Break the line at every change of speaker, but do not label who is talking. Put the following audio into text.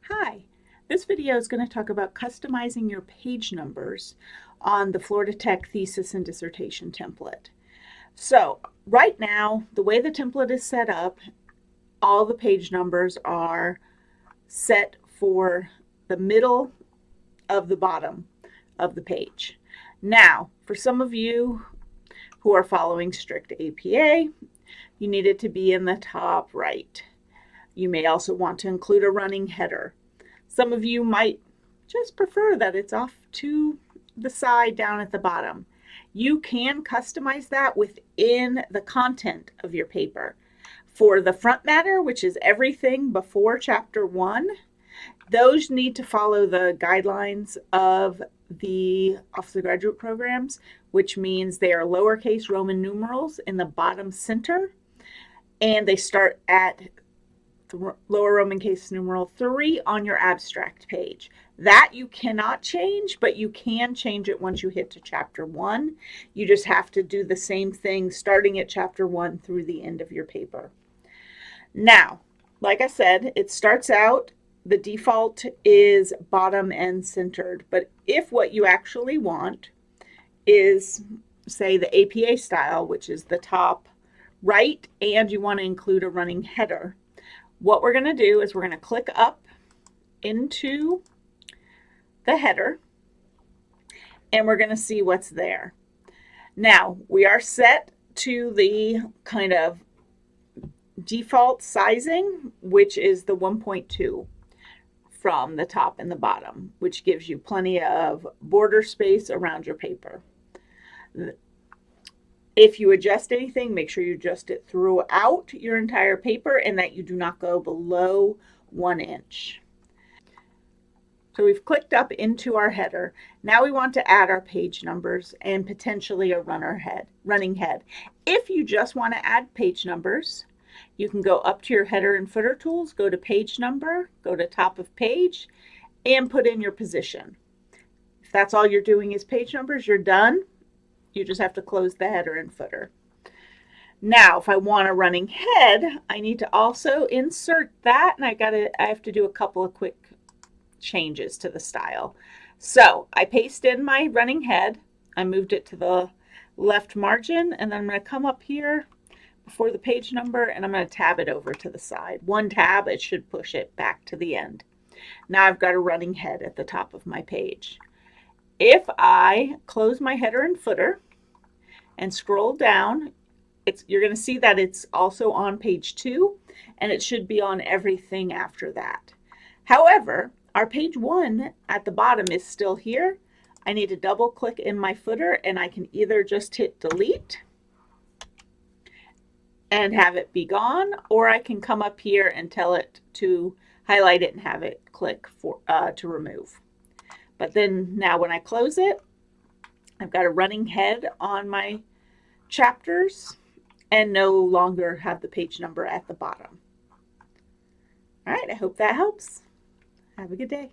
Hi, this video is going to talk about customizing your page numbers on the Florida Tech thesis and dissertation template. So right now, the way the template is set up, all the page numbers are set for the middle of the bottom of the page. Now, for some of you who are following strict APA, you need it to be in the top right. You may also want to include a running header. Some of you might just prefer that it's off to the side down at the bottom. You can customize that within the content of your paper. For the front matter, which is everything before chapter 1, those need to follow the guidelines of the Office of Graduate Programs, which means they are lowercase Roman numerals in the bottom center, and they start at lower Roman case numeral 3 on your abstract page. That you cannot change, but you can change it once you hit to chapter 1. You just have to do the same thing starting at chapter 1 through the end of your paper. Now, like I said, it starts out, the default is bottom and centered, but if what you actually want is, say, the APA style, which is the top right, and you want to include a running header, what we're going to do is we're going to click up into the header and we're going to see what's there. Now, we are set to the kind of default sizing, which is the 1.2 from the top and the bottom, which gives you plenty of border space around your paper. If you adjust anything, make sure you adjust it throughout your entire paper and that you do not go below 1 inch. So we've clicked up into our header. Now we want to add our page numbers and potentially a running head. If you just want to add page numbers, you can go up to your header and footer tools, go to page number, go to top of page, and put in your position. If that's all you're doing is page numbers, you're done. You just have to close the header and footer. Now, if I want a running head, I need to also insert that, and I have to do a couple of quick changes to the style. So I paste in my running head. I moved it to the left margin, and then I'm going to come up here before the page number, and I'm going to tab it over to the side. One tab, it should push it back to the end. Now I've got a running head at the top of my page. If I close my header and footer and scroll down, you're going to see that it's also on page 2, and it should be on everything after that. However, our page 1 at the bottom is still here. I need to double click in my footer, and I can either just hit delete and have it be gone, or I can come up here and tell it to highlight it and have it click to remove. But then now when I close it, I've got a running head on my chapters and no longer have the page number at the bottom. All right, I hope that helps. Have a good day.